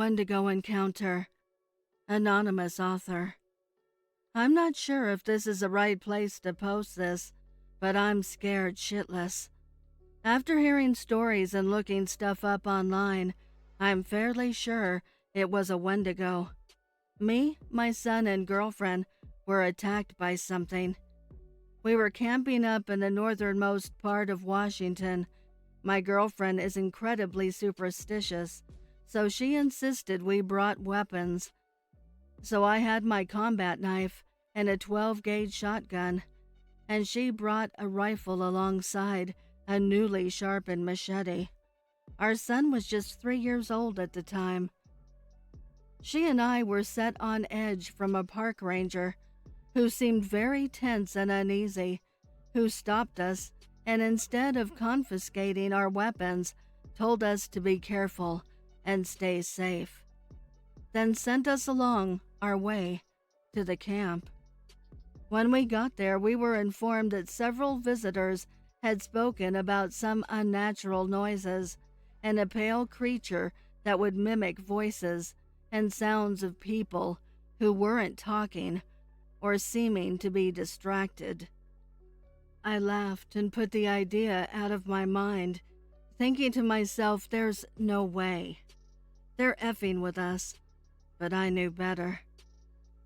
Wendigo Encounter. Anonymous author. I'm not sure if this is the right place to post this, but I'm scared shitless. After hearing stories and looking stuff up online, I'm fairly sure it was a Wendigo. Me, my son, and girlfriend were attacked by something. We were camping up in the northernmost part of Washington. My girlfriend is incredibly superstitious, so she insisted we brought weapons. So I had my combat knife and a 12-gauge shotgun, and she brought a rifle alongside a newly sharpened machete. Our son was just 3 years old at the time. She and I were set on edge from a park ranger who seemed very tense and uneasy, who stopped us and instead of confiscating our weapons, told us to be careful and stay safe, then sent us along our way to the camp. When we got there, we were informed that several visitors had spoken about some unnatural noises and a pale creature that would mimic voices and sounds of people who weren't talking or seeming to be distracted. I laughed and put the idea out of my mind, thinking to myself, there's no way. They're effing with us, but I knew better.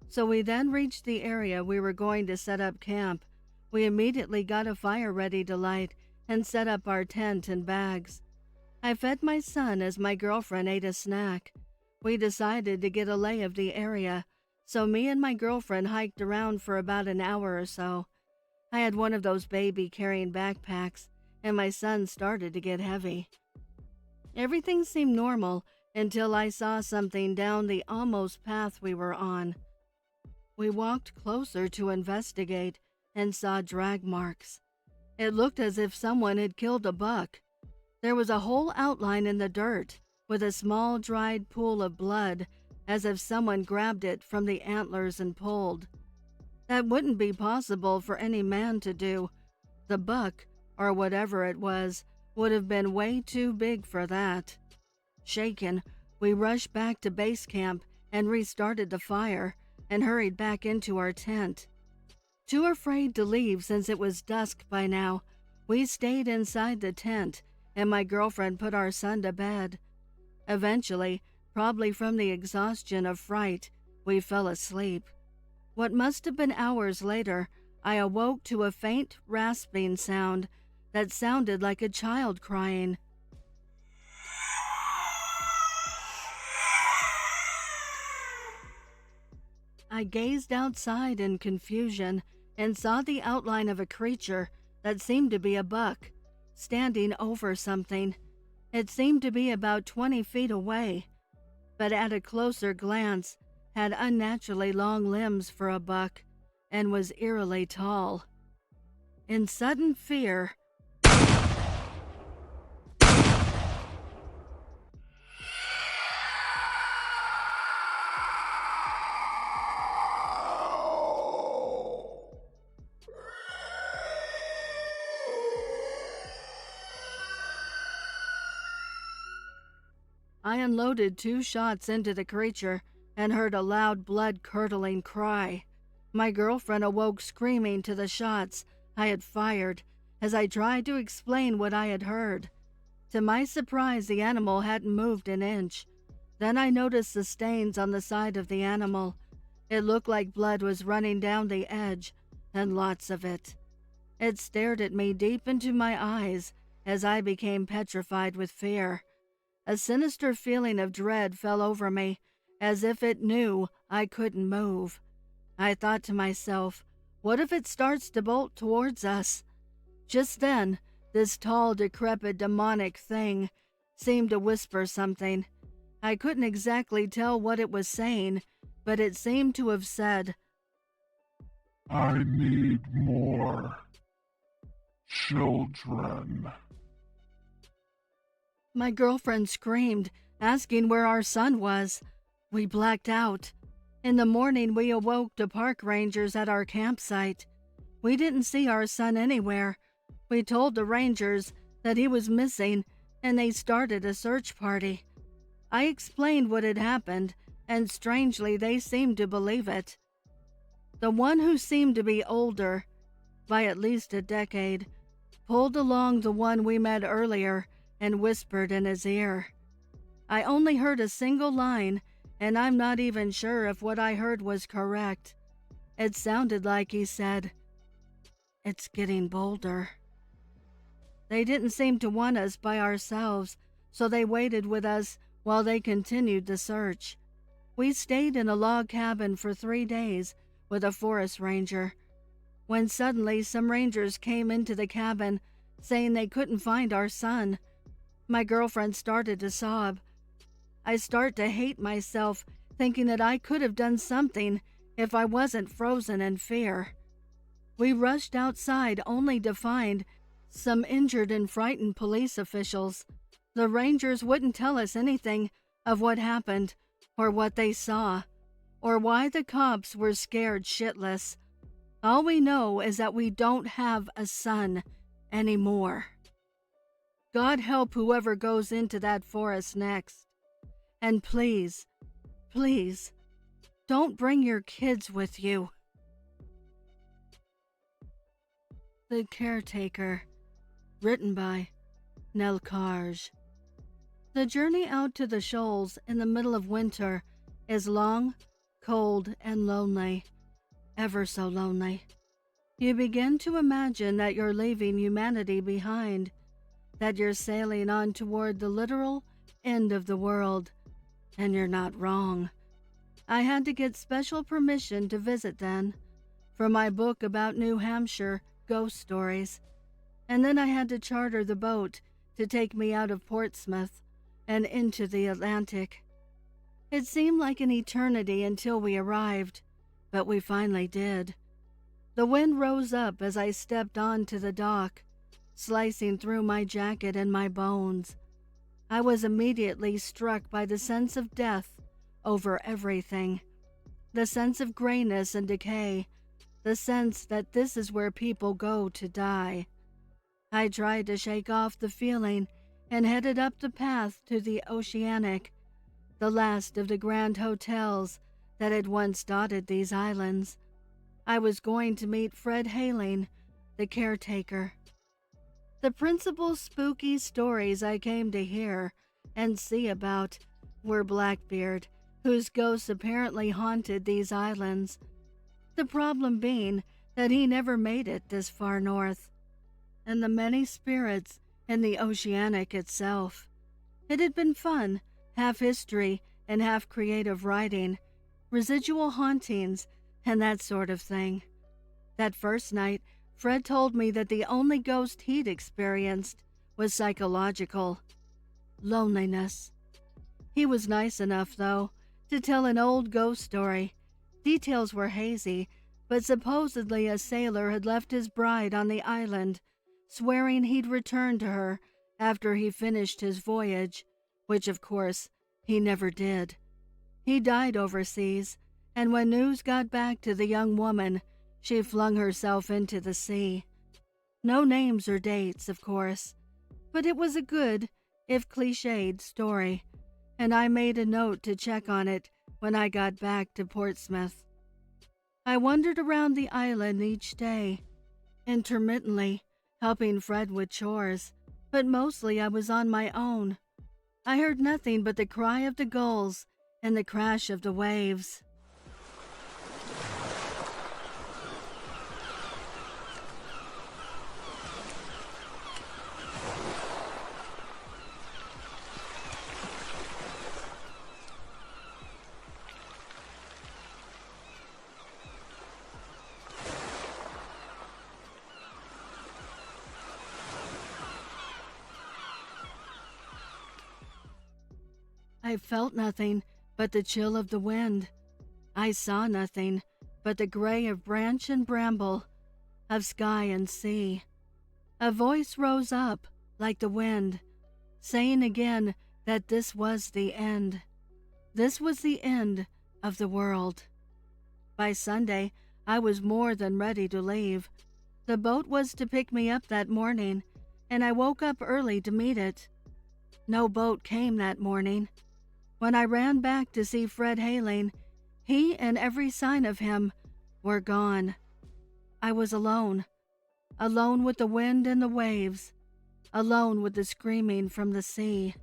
So we then reached the area we were going to set up camp. We immediately got a fire ready to light and set up our tent and bags. I fed my son as my girlfriend ate a snack. We decided to get a lay of the area, so me and my girlfriend hiked around for about an hour or so. I had one of those baby-carrying backpacks, and my son started to get heavy. Everything seemed normal until I saw something down the almost path we were on. We walked closer to investigate and saw drag marks. It looked as if someone had killed a buck. There was a whole outline in the dirt with a small dried pool of blood, as if someone grabbed it from the antlers and pulled. That wouldn't be possible for any man to do. The buck, or whatever it was, would have been way too big for that. Shaken, we rushed back to base camp and restarted the fire and hurried back into our tent. Too afraid to leave since it was dusk by now, we stayed inside the tent and my girlfriend put our son to bed. Eventually, probably from the exhaustion of fright, we fell asleep. What must have been hours later, I awoke to a faint rasping sound that sounded like a child crying. I gazed outside in confusion and saw the outline of a creature that seemed to be a buck, standing over something. It seemed to be about 20 feet away, but at a closer glance had unnaturally long limbs for a buck and was eerily tall. In sudden fear, I unloaded 2 shots into the creature and heard a loud blood-curdling cry. My girlfriend awoke screaming to the shots I had fired as I tried to explain what I had heard. To my surprise, the animal hadn't moved an inch. Then I noticed the stains on the side of the animal. It looked like blood was running down the edge, and lots of it. It stared at me deep into my eyes as I became petrified with fear. A sinister feeling of dread fell over me, as if it knew I couldn't move. I thought to myself, what if it starts to bolt towards us? Just then, this tall, decrepit, demonic thing seemed to whisper something. I couldn't exactly tell what it was saying, but it seemed to have said, "I need more children." My girlfriend screamed, asking where our son was. We blacked out. In the morning, we awoke to park rangers at our campsite. We didn't see our son anywhere. We told the rangers that he was missing, and they started a search party. I explained what had happened, and strangely they seemed to believe it. The one who seemed to be older, by at least a decade, pulled along the one we met earlier and whispered in his ear. I only heard a single line, and I'm not even sure if what I heard was correct. It sounded like he said, "It's getting bolder." They didn't seem to want us by ourselves, so they waited with us while they continued the search. We stayed in a log cabin for 3 days with a forest ranger, when suddenly some rangers came into the cabin saying they couldn't find our son. My girlfriend started to sob. I start to hate myself, thinking that I could have done something if I wasn't frozen in fear. We rushed outside only to find some injured and frightened police officials. The rangers wouldn't tell us anything of what happened, or what they saw, or why the cops were scared shitless. All we know is that we don't have a son anymore. God help whoever goes into that forest next. And please, please, don't bring your kids with you. The Caretaker, written by Nalkarj. The journey out to the shoals in the middle of winter is long, cold, and lonely. Ever so lonely. You begin to imagine that you're leaving humanity behind, that you're sailing on toward the literal end of the world, and you're not wrong. I had to get special permission to visit then, for my book about New Hampshire ghost stories, and then I had to charter the boat to take me out of Portsmouth and into the Atlantic. It seemed like an eternity until we arrived, but we finally did. The wind rose up as I stepped onto the dock, slicing through my jacket and my bones. I was immediately struck by the sense of death over everything, the sense of grayness and decay, the sense that this is where people go to die. I tried to shake off the feeling and headed up the path to the Oceanic, the last of the grand hotels that had once dotted these islands. I was going to meet Fred Haling, the caretaker. The principal spooky stories I came to hear and see about were Blackbeard, whose ghost apparently haunted these islands. The problem being that he never made it this far north, and the many spirits in the Oceanic itself. It had been fun, half history and half creative writing, residual hauntings, and that sort of thing. That first night, Fred told me that the only ghost he'd experienced was psychological. Loneliness. He was nice enough, though, to tell an old ghost story. Details were hazy, but supposedly a sailor had left his bride on the island, swearing he'd return to her after he finished his voyage, which of course he never did. He died overseas, and when news got back to the young woman, she flung herself into the sea. No names or dates, of course, but it was a good, if cliched, story, and I made a note to check on it when I got back to Portsmouth. I wandered around the island each day, intermittently helping Fred with chores, but mostly I was on my own. I heard nothing but the cry of the gulls and the crash of the waves. I felt nothing but the chill of the wind. I saw nothing but the gray of branch and bramble, of sky and sea. A voice rose up like the wind, saying again that this was the end. This was the end of the world. By Sunday, I was more than ready to leave. The boat was to pick me up that morning, and I woke up early to meet it. No boat came that morning. When I ran back to see Fred Haling, he and every sign of him were gone. I was alone. Alone with the wind and the waves. Alone with the screaming from the sea.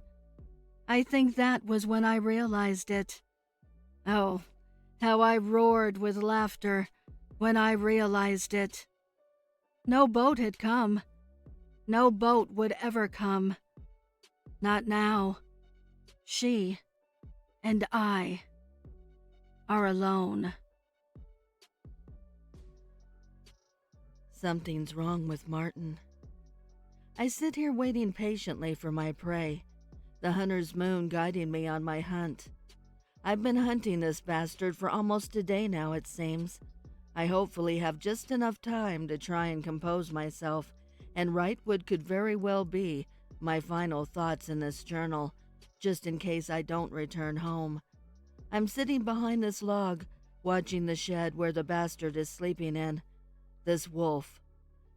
I think that was when I realized it. Oh, how I roared with laughter when I realized it. No boat had come. No boat would ever come. Not now. She and I are alone. Something's wrong with Martin. I sit here waiting patiently for my prey, the hunter's moon guiding me on my hunt. I've been hunting this bastard for almost a day now, it seems. I hopefully have just enough time to try and compose myself and write what could very well be my final thoughts in this journal, just in case I don't return home. I'm sitting behind this log, watching the shed where the bastard is sleeping in. This wolf,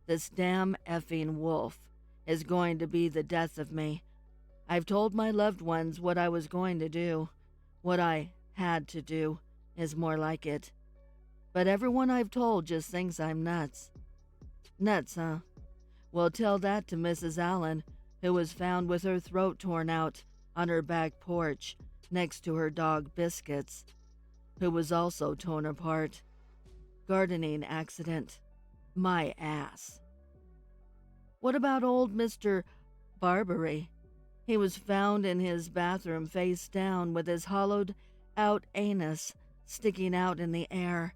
this damn effing wolf, is going to be the death of me. I've told my loved ones what I was going to do. What I had to do is more like it. But everyone I've told just thinks I'm nuts. Nuts, huh? Well, tell that to Mrs. Allen, who was found with her throat torn out on her back porch next to her dog Biscuits, who was also torn apart. Gardening accident. My ass. What about old Mr. Barbary? He was found in his bathroom face down with his hollowed-out anus sticking out in the air.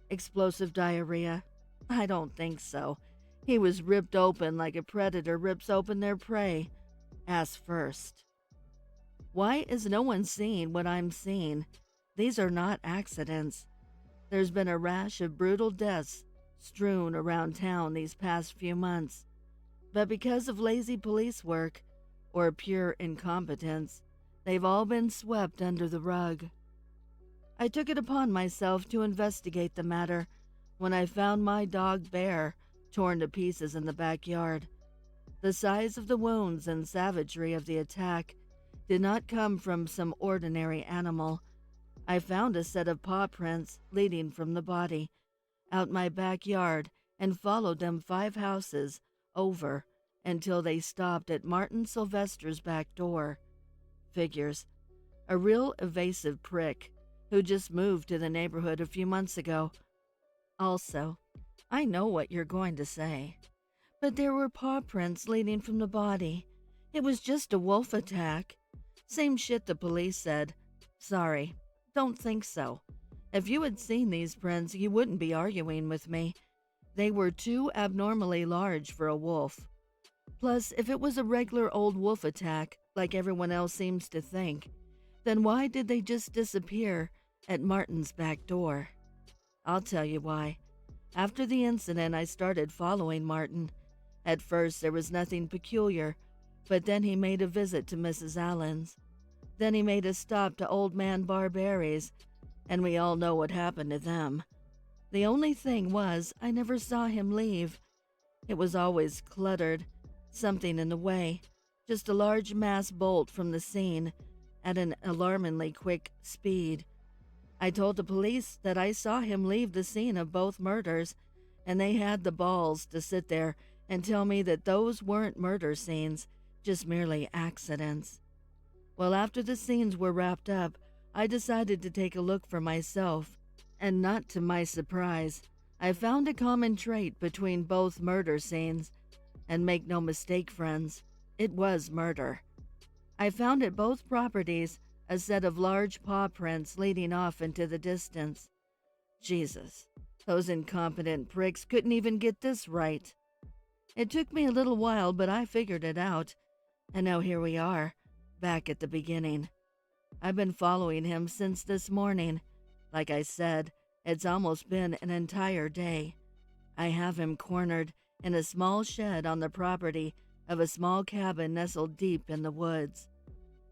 Explosive diarrhea? I don't think so. He was ripped open like a predator rips open their prey, ass first. Why is no one seeing what I'm seeing? These are not accidents. There's been a rash of brutal deaths strewn around town these past few months. But because of lazy police work, or pure incompetence, they've all been swept under the rug. I took it upon myself to investigate the matter when I found my dog Bear torn to pieces in the backyard. The size of the wounds and savagery of the attack did not come from some ordinary animal. I found a set of paw prints leading from the body out my backyard and followed them 5 houses over until they stopped at Martin Sylvester's back door. Figures. A real evasive prick who just moved to the neighborhood a few months ago. Also, I know what you're going to say, but there were paw prints leading from the body. It was just a wolf attack. Same shit the police said. Sorry, don't think so. If you had seen these prints, you wouldn't be arguing with me. They were too abnormally large for a wolf. Plus, if it was a regular old wolf attack, like everyone else seems to think, then why did they just disappear at Martin's back door? I'll tell you why. After the incident, I started following Martin. At first, there was nothing peculiar, but then he made a visit to Mrs. Allen's. Then he made a stop to Old Man Barberry's, and we all know what happened to them. The only thing was, I never saw him leave. It was always cluttered, something in the way, just a large mass bolt from the scene at an alarmingly quick speed. I told the police that I saw him leave the scene of both murders, and they had the balls to sit there and tell me that those weren't murder scenes, just merely accidents. Well, after the scenes were wrapped up, I decided to take a look for myself, and not to my surprise, I found a common trait between both murder scenes. And make no mistake, friends, it was murder. I found at both properties a set of large paw prints leading off into the distance. Jesus, those incompetent pricks couldn't even get this right. It took me a little while, but I figured it out. And now here we are, back at the beginning. I've been following him since this morning. Like I said, it's almost been an entire day. I have him cornered in a small shed on the property of a small cabin nestled deep in the woods.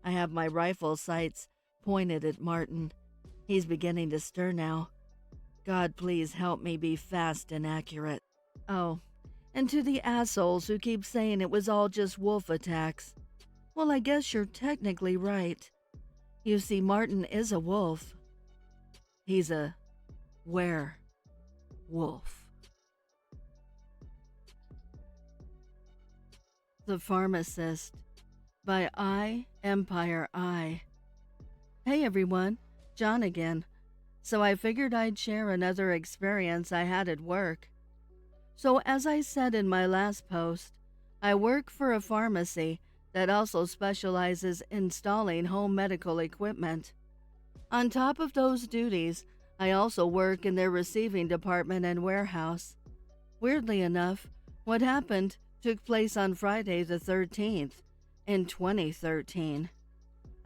I have my rifle sights pointed at Martin. He's beginning to stir now. God, please help me be fast and accurate. Oh, and to the assholes who keep saying it was all just wolf attacks. Well, I guess you're technically right. You see, Martin is a wolf. He's a werewolf. The Pharmacist by IEMPYREI. Hey everyone, John again. So I figured I'd share another experience I had at work. So as I said in my last post, I work for a pharmacy that also specializes in installing home medical equipment. On top of those duties, I also work in their receiving department and warehouse. Weirdly enough, what happened took place on Friday the 13th in 2013.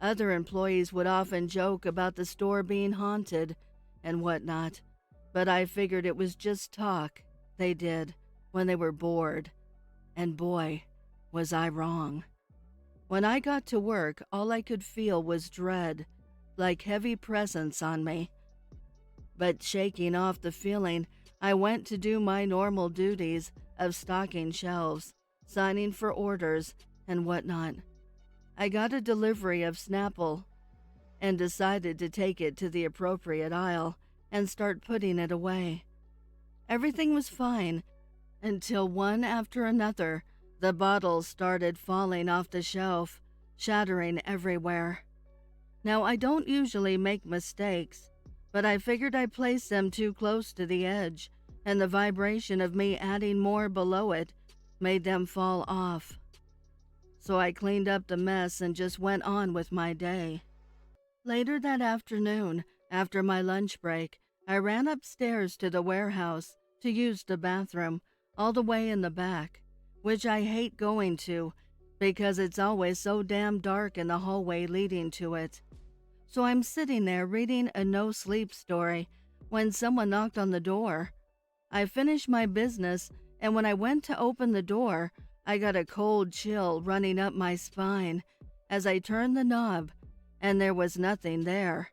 Other employees would often joke about the store being haunted and whatnot, but I figured it was just talk they did when they were bored. And boy, was I wrong. When I got to work, all I could feel was dread, like heavy presence on me. But shaking off the feeling, I went to do my normal duties of stocking shelves, signing for orders, and whatnot. I got a delivery of Snapple and decided to take it to the appropriate aisle and start putting it away. Everything was fine until one after another, the bottles started falling off the shelf, shattering everywhere. Now, I don't usually make mistakes, but I figured I placed them too close to the edge, and the vibration of me adding more below it made them fall off. So I cleaned up the mess and just went on with my day. Later that afternoon, after my lunch break, I ran upstairs to the warehouse to use the bathroom, all the way in the back, which I hate going to because it's always so damn dark in the hallway leading to it. So I'm sitting there reading a no-sleep story when someone knocked on the door. I finished my business, and when I went to open the door, I got a cold chill running up my spine as I turned the knob, and there was nothing there.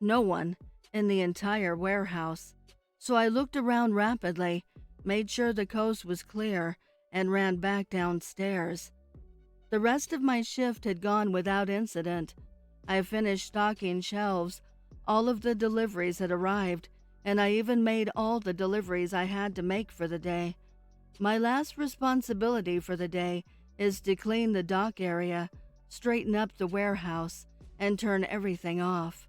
No one in the entire warehouse. So I looked around rapidly, made sure the coast was clear, and ran back downstairs. The rest of my shift had gone without incident. I finished stocking shelves. All of the deliveries had arrived, and I even made all the deliveries I had to make for the day. My last responsibility for the day is to clean the dock area, straighten up the warehouse, and turn everything off.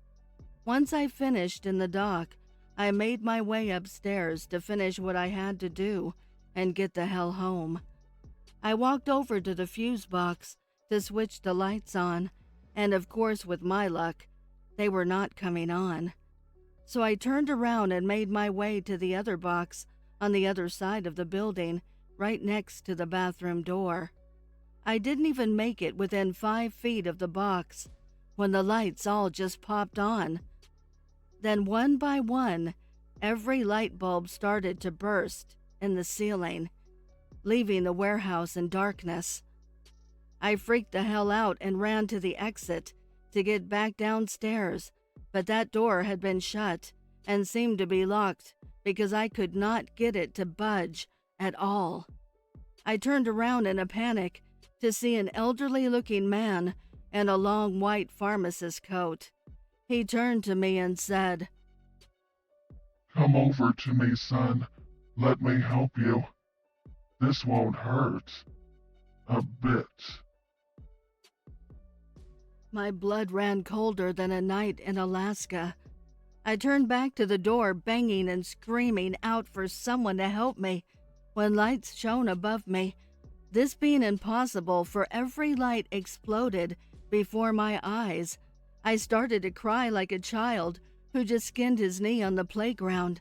Once I finished in the dock, I made my way upstairs to finish what I had to do and get the hell home. I walked over to the fuse box to switch the lights on, and of course, with my luck, they were not coming on. So I turned around and made my way to the other box on the other side of the building, right next to the bathroom door. I didn't even make it within 5 feet of the box when the lights all just popped on. Then one by one, every light bulb started to burst in the ceiling, leaving the warehouse in darkness. I freaked the hell out and ran to the exit to get back downstairs, but that door had been shut and seemed to be locked because I could not get it to budge at all. I turned around in a panic to see an elderly-looking man in a long white pharmacist coat. He turned to me and said, Come over to me, son. Let me help you. This won't hurt. A bit. My blood ran colder than a night in Alaska. I turned back to the door, banging and screaming out for someone to help me, when lights shone above me. This being impossible, for every light exploded before my eyes. I started to cry like a child who just skinned his knee on the playground.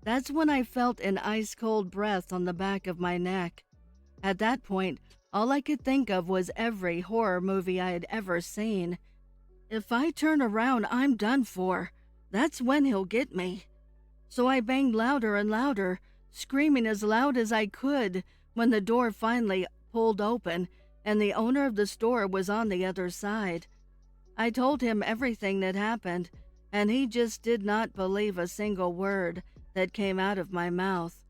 That's when I felt an ice-cold breath on the back of my neck. At that point, all I could think of was every horror movie I had ever seen. If I turn around, I'm done for. That's when he'll get me. So I banged louder and louder, screaming as loud as I could when the door finally pulled open and the owner of the store was on the other side. I told him everything that happened, and he just did not believe a single word that came out of my mouth.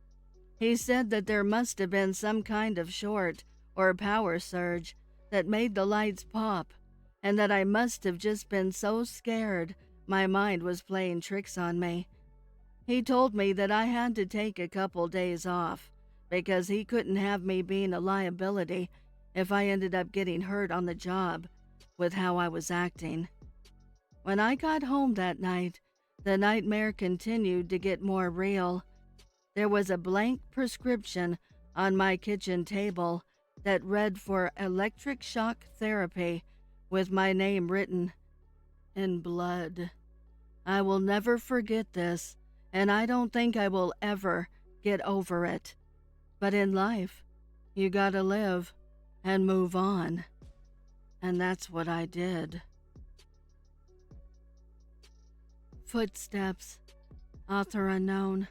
He said that there must have been some kind of short or power surge that made the lights pop, and that I must have just been so scared my mind was playing tricks on me. He told me that I had to take a couple days off because he couldn't have me being a liability if I ended up getting hurt on the job with how I was acting. When I got home that night, the nightmare continued to get more real. There was a blank prescription on my kitchen table that read for electric shock therapy with my name written in blood. I will never forget this, and I don't think I will ever get over it. But in life, you gotta live and move on. And that's what I did. Footsteps. Author unknown.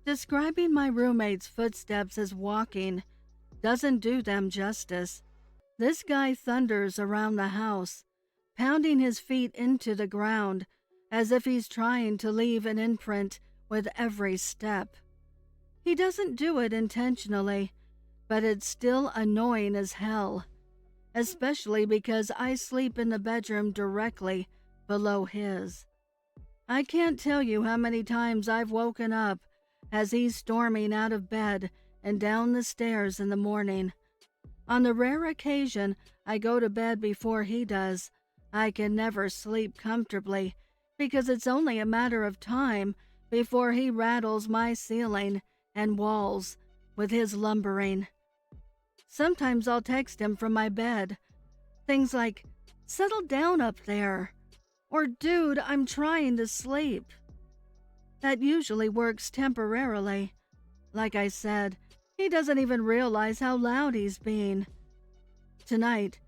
Describing my roommate's footsteps as walking doesn't do them justice. This guy thunders around the house, pounding his feet into the ground as if he's trying to leave an imprint with every step. He doesn't do it intentionally, but it's still annoying as hell, especially because I sleep in the bedroom directly below his. I can't tell you how many times I've woken up as he's storming out of bed and down the stairs in the morning. On the rare occasion I go to bed before he does, I can never sleep comfortably because it's only a matter of time before he rattles my ceiling and walls with his lumbering. Sometimes I'll text him from my bed, things like, "Settle down up there," or "Dude, I'm trying to sleep." That usually works temporarily. Like I said, he doesn't even realize how loud he's being. Tonight,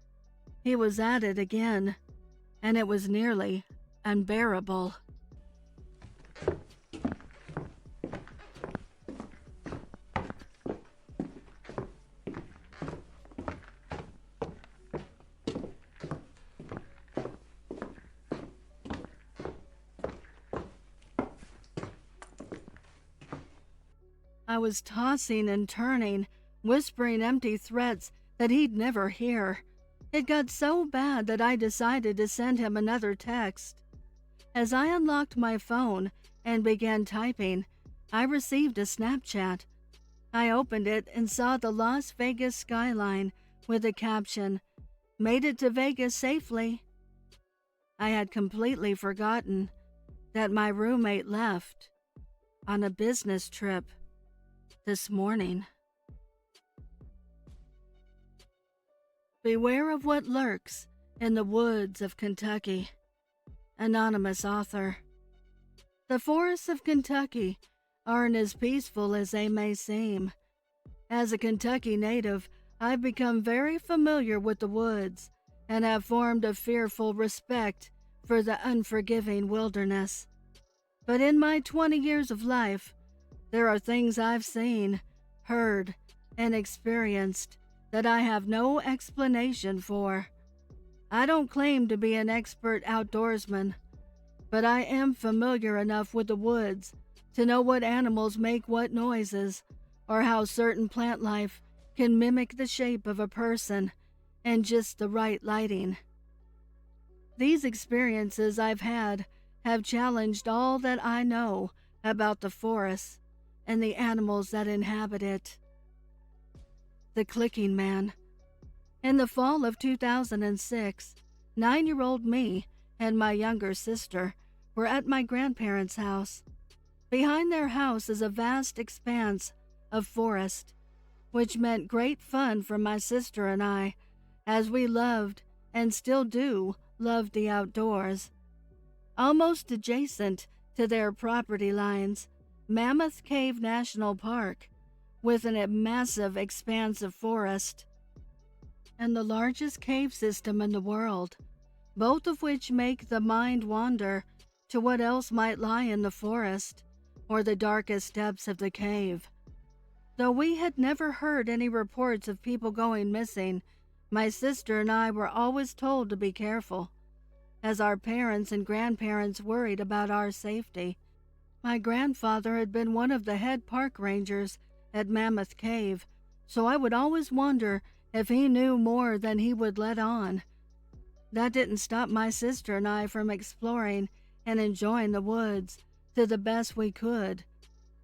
he was at it again, and it was nearly unbearable. I was tossing and turning, whispering empty threats that he'd never hear. It got so bad that I decided to send him another text. As I unlocked my phone and began typing, I received a Snapchat. I opened it and saw the Las Vegas skyline with the caption, "Made it to Vegas safely." I had completely forgotten that my roommate left on a business trip this morning. Beware of what lurks in the woods of Kentucky. Anonymous author. The forests of Kentucky aren't as peaceful as they may seem. As a Kentucky native, I've become very familiar with the woods and have formed a fearful respect for the unforgiving wilderness. But in my 20 years of life, there are things I've seen, heard, and experienced that I have no explanation for. I don't claim to be an expert outdoorsman, but I am familiar enough with the woods to know what animals make what noises, or how certain plant life can mimic the shape of a person and just the right lighting. These experiences I've had have challenged all that I know about the forest and the animals that inhabit it. The Clicking Man. In the fall of 2006, 9-year-old me and my younger sister were at my grandparents' house. Behind their house is a vast expanse of forest, which meant great fun for my sister and I, as we loved and still do love the outdoors. Almost adjacent to their property lines, Mammoth Cave National Park, with a massive expanse of forest, and the largest cave system in the world, both of which make the mind wander to what else might lie in the forest or the darkest depths of the cave. Though we had never heard any reports of people going missing, my sister and I were always told to be careful, as our parents and grandparents worried about our safety. My grandfather had been one of the head park rangers at Mammoth Cave, so I would always wonder if he knew more than he would let on. That didn't stop my sister and I from exploring and enjoying the woods to the best we could.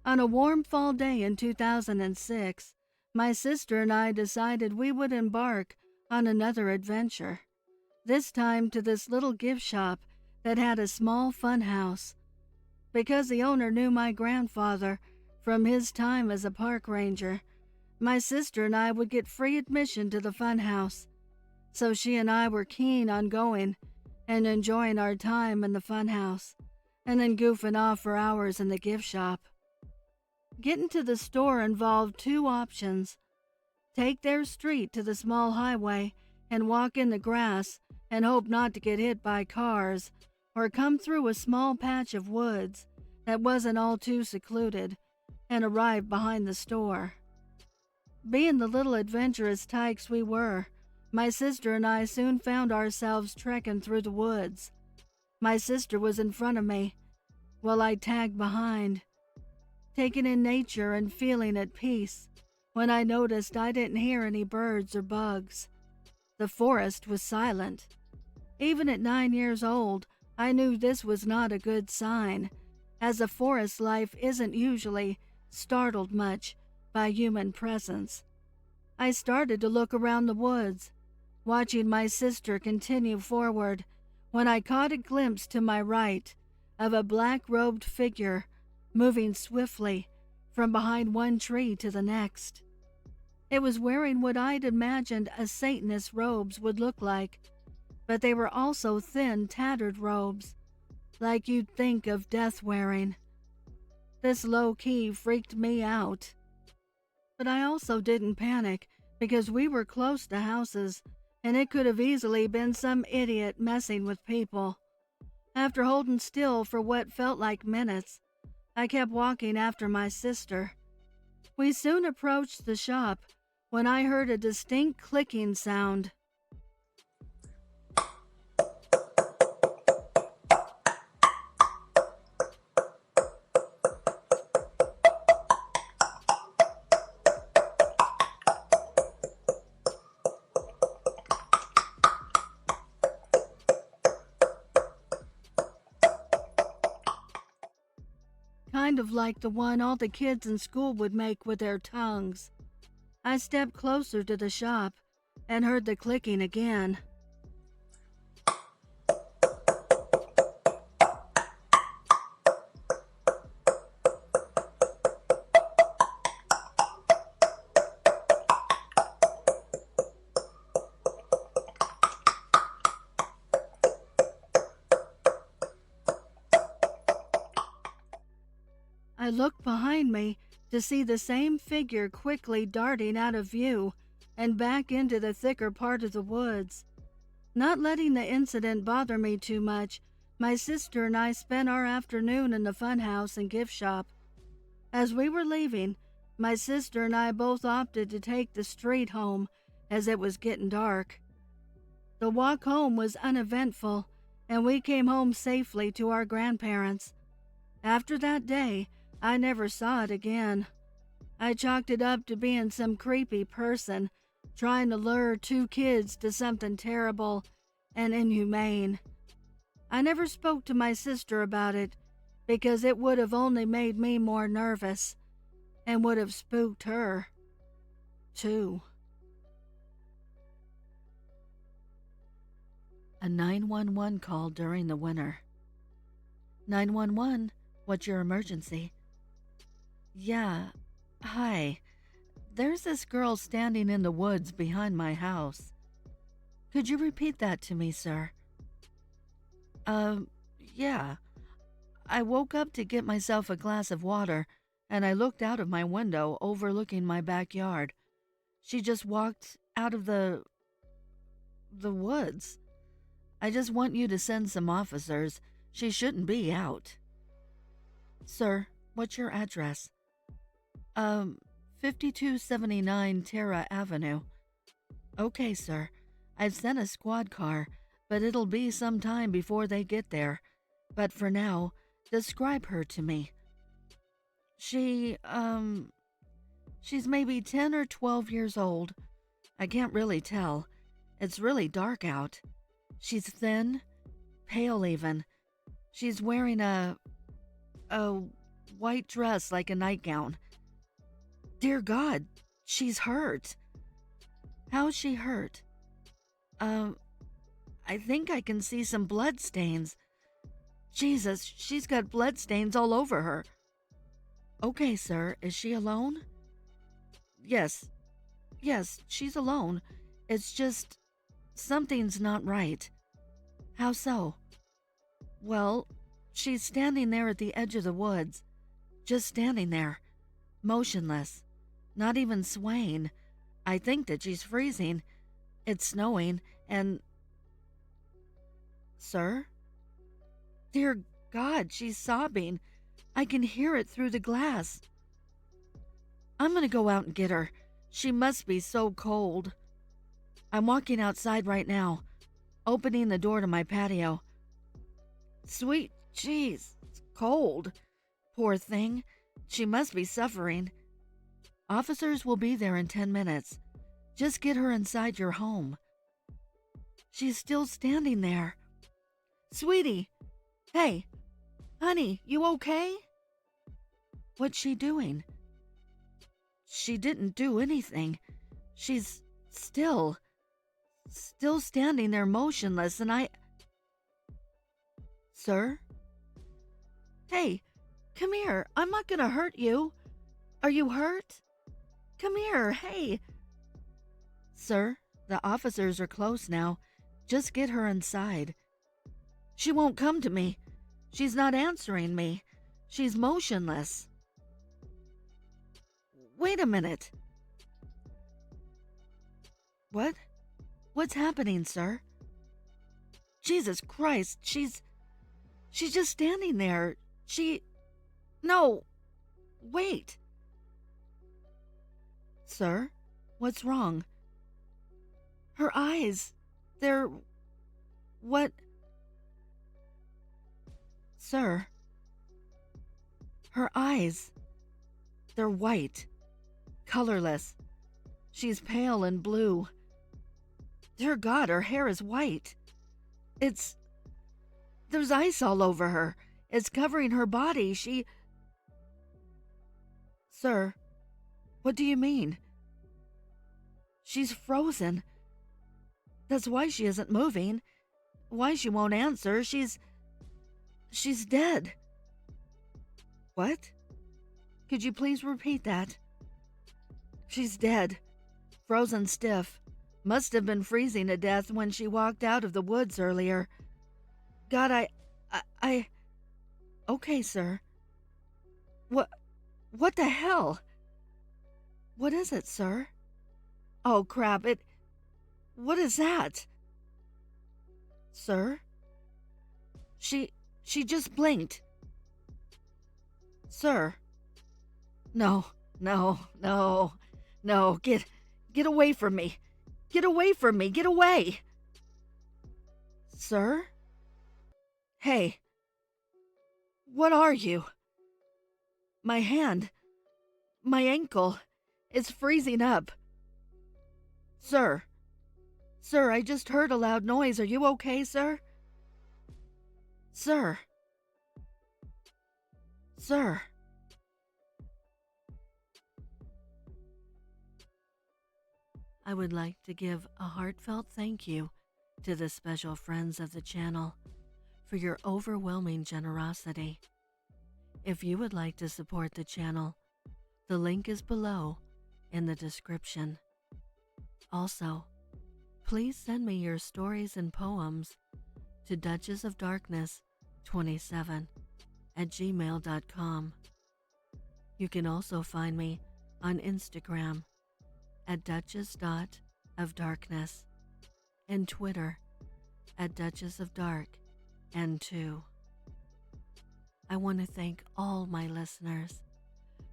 On a warm fall day in 2006, my sister and I decided we would embark on another adventure, this time to this little gift shop that had a small fun house. Because the owner knew my grandfather from his time as a park ranger, my sister and I would get free admission to the fun house. So she and I were keen on going and enjoying our time in the fun house, and then goofing off for hours in the gift shop. Getting to the store involved two options: take their street to the small highway and walk in the grass and hope not to get hit by cars, or come through a small patch of woods that wasn't all too secluded and arrive behind the store. Being the little adventurous tykes we were, my sister and I soon found ourselves trekking through the woods. My sister was in front of me, while I tagged behind, taking in nature and feeling at peace, when I noticed I didn't hear any birds or bugs. The forest was silent. Even at 9 years old, I knew this was not a good sign, as the forest life isn't usually startled much by human presence. I started to look around the woods, watching my sister continue forward, when I caught a glimpse to my right of a black-robed figure moving swiftly from behind one tree to the next. It was wearing what I'd imagined a Satanist's robes would look like, but they were also thin, tattered robes, like you'd think of death wearing. This low-key freaked me out. But I also didn't panic, because we were close to houses, and it could have easily been some idiot messing with people. After holding still for what felt like minutes, I kept walking after my sister. We soon approached the shop when I heard a distinct clicking sound. Kind of like the one all the kids in school would make with their tongues. I stepped closer to the shop and heard the clicking again. I looked behind me to see the same figure quickly darting out of view and back into the thicker part of the woods. Not letting the incident bother me too much, my sister and I spent our afternoon in the funhouse and gift shop. As we were leaving, my sister and I both opted to take the street home, as it was getting dark. The walk home was uneventful, and we came home safely to our grandparents. After that day, I never saw it again. I chalked it up to being some creepy person trying to lure two kids to something terrible and inhumane. I never spoke to my sister about it because it would have only made me more nervous and would have spooked her, too. A 911 call during the winter. 911, what's your emergency? Yeah, hi. There's this girl standing in the woods behind my house. Could you repeat that to me, sir? Yeah. I woke up to get myself a glass of water, and I looked out of my window overlooking my backyard. She just walked out of the woods. I just want you to send some officers. She shouldn't be out. Sir, what's your address? 5279 Terra Avenue. Okay, sir. I've sent a squad car, but it'll be some time before they get there. But for now, describe her to me. She's maybe 10 or 12 years old. I can't really tell. It's really dark out. She's thin, pale even. She's wearing a white dress like a nightgown. Dear God, she's hurt. How's she hurt? I think I can see some blood stains. Jesus, she's got blood stains all over her. Okay, sir, is she alone? Yes, she's alone. It's just something's not right. How so? Well, she's standing there at the edge of the woods. Just standing there, motionless, not even swaying. I think that she's freezing. It's snowing, and... Sir? Dear God, she's sobbing. I can hear it through the glass. I'm gonna go out and get her. She must be so cold. I'm walking outside right now, opening the door to my patio. Sweet jeez, it's cold. Poor thing. She must be suffering. Officers will be there in 10 minutes. Just get her inside your home. She's still standing there. Sweetie! Hey! Honey, you okay? What's she doing? She didn't do anything. She's still standing there motionless, and I... Sir? Hey, come here. I'm not gonna hurt you. Are you hurt? Come here, hey. Sir, the officers are close now. Just get her inside. She won't come to me. She's not answering me. She's motionless. Wait a minute. What? What's happening, sir? Jesus Christ, she's just standing there. No. Wait. Sir, what's wrong? Her eyes, they're... What? Sir, her eyes, they're white, colorless. She's pale and blue. Dear God, her hair is white. There's ice all over her. It's covering her body. Sir, what do you mean? She's frozen. That's why she isn't moving. Why she won't answer. She's dead. What? Could you please repeat that? She's dead. Frozen stiff. Must have been freezing to death when she walked out of the woods earlier. God, I... Okay, sir. What the hell? What is it, sir? Oh, crap, what is that? Sir? She just blinked. Sir? No, get away from me. Get away from me, get away. Sir? Hey. What are you? My hand, my ankle, it's freezing up. Sir, I just heard a loud noise. Are you okay, sir? Sir. I would like to give a heartfelt thank you to the special friends of the channel for your overwhelming generosity. If you would like to support the channel, the link is below in the description. Also, please send me your stories and poems to duchessofdarkness27@gmail.com. You can also find me on Instagram at duchess.ofdarkness and Twitter at duchessofdarkn2. I want to thank all my listeners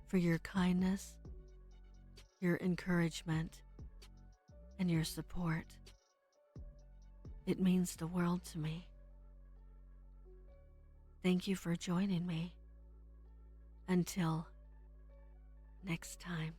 for your kindness, your encouragement, and your support. It means the world to me. Thank you for joining me. Until next time.